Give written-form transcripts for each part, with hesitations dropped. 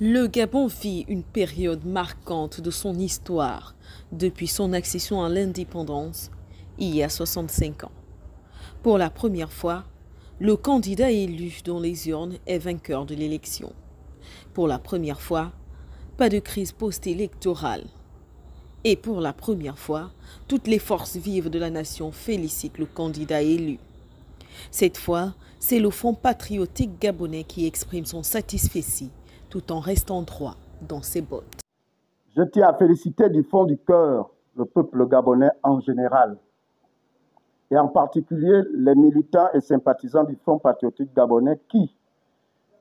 Le Gabon vit une période marquante de son histoire depuis son accession à l'indépendance il y a 65 ans. Pour la première fois, le candidat élu dans les urnes est vainqueur de l'élection. Pour la première fois, pas de crise post-électorale. Et pour la première fois, toutes les forces vives de la nation félicitent le candidat élu. Cette fois, c'est le Front patriotique gabonais qui exprime son satisfecit tout en restant droit dans ses bottes. Je tiens à féliciter du fond du cœur le peuple gabonais en général, et en particulier les militants et sympathisants du Front patriotique gabonais qui,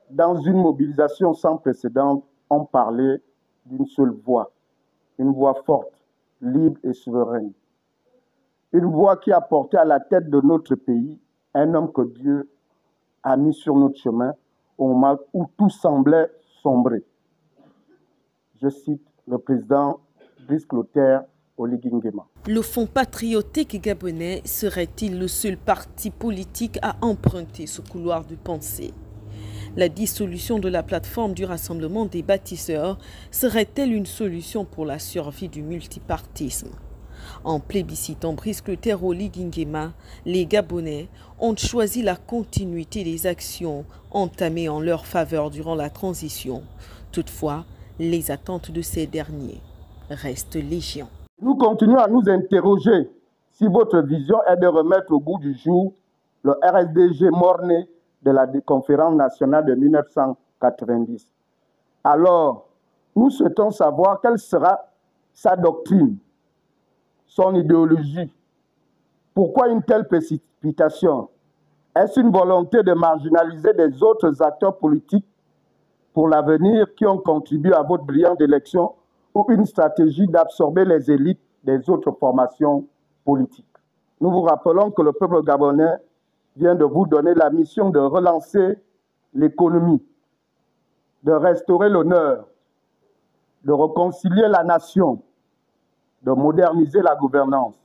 dans une mobilisation sans précédent, ont parlé d'une seule voix, une voix forte, libre et souveraine. Une voix qui a porté à la tête de notre pays un homme que Dieu a mis sur notre chemin au moment où tout semblait sombrer. Je cite le président Brice Clotaire Oligui Nguema. Le Front patriotique gabonais serait-il le seul parti politique à emprunter ce couloir de pensée? La dissolution de la plateforme du Rassemblement des bâtisseurs serait-elle une solution pour la survie du multipartisme? En plébiscitant Brice Clotaire Oligui Nguema, les Gabonais ont choisi la continuité des actions entamées en leur faveur durant la transition. Toutefois, les attentes de ces derniers restent légion. Nous continuons à nous interroger si votre vision est de remettre au goût du jour le RSDG mort-né de la conférence nationale de 1990. Alors, nous souhaitons savoir quelle sera sa doctrine, son idéologie. Pourquoi une telle précipitation? Est-ce une volonté de marginaliser les autres acteurs politiques pour l'avenir qui ont contribué à votre brillante élection ou une stratégie d'absorber les élites des autres formations politiques? Nous vous rappelons que le peuple gabonais vient de vous donner la mission de relancer l'économie, de restaurer l'honneur, de réconcilier la nation, de moderniser la gouvernance.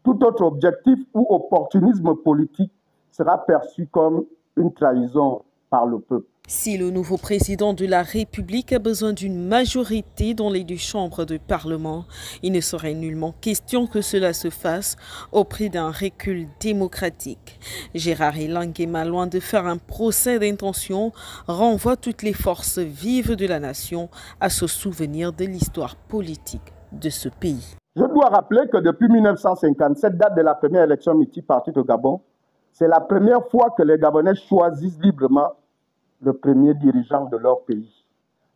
Tout autre objectif ou opportunisme politique sera perçu comme une trahison par le peuple. Si le nouveau président de la République a besoin d'une majorité dans les deux chambres du Parlement, il ne serait nullement question que cela se fasse au prix d'un recul démocratique. Gérard Nguema, loin de faire un procès d'intention, renvoie toutes les forces vives de la nation à se souvenir de l'histoire politique de ce pays. Je dois rappeler que depuis 1957, date de la première élection multipartite au Gabon, c'est la première fois que les Gabonais choisissent librement le premier dirigeant de leur pays.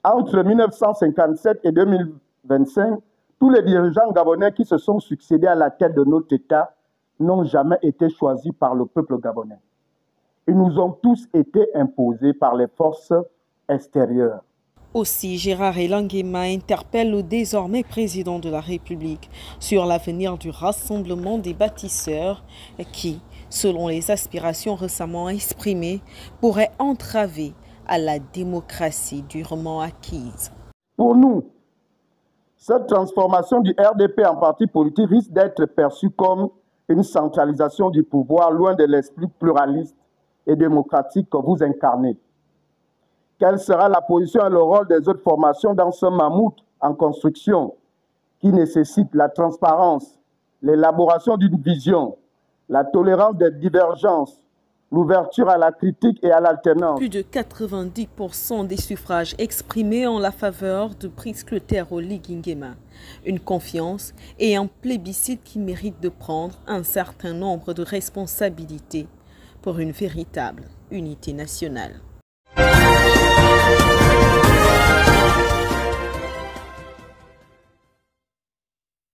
Entre 1957 et 2025, tous les dirigeants gabonais qui se sont succédés à la tête de notre État n'ont jamais été choisis par le peuple gabonais. Ils nous ont tous été imposés par les forces extérieures. Aussi, Gérard Nguema interpelle le désormais président de la République sur l'avenir du Rassemblement des bâtisseurs qui, selon les aspirations récemment exprimées, pourrait entraver à la démocratie durement acquise. Pour nous, cette transformation du RDP en parti politique risque d'être perçue comme une centralisation du pouvoir loin de l'esprit pluraliste et démocratique que vous incarnez. Quelle sera la position et le rôle des autres formations dans ce mammouth en construction qui nécessite la transparence, l'élaboration d'une vision, la tolérance des divergences, l'ouverture à la critique et à l'alternance? Plus de 90% des suffrages exprimés en la faveur de Brice Clotaire Oligui Nguema. Une confiance et un plébiscite qui mérite de prendre un certain nombre de responsabilités pour une véritable unité nationale.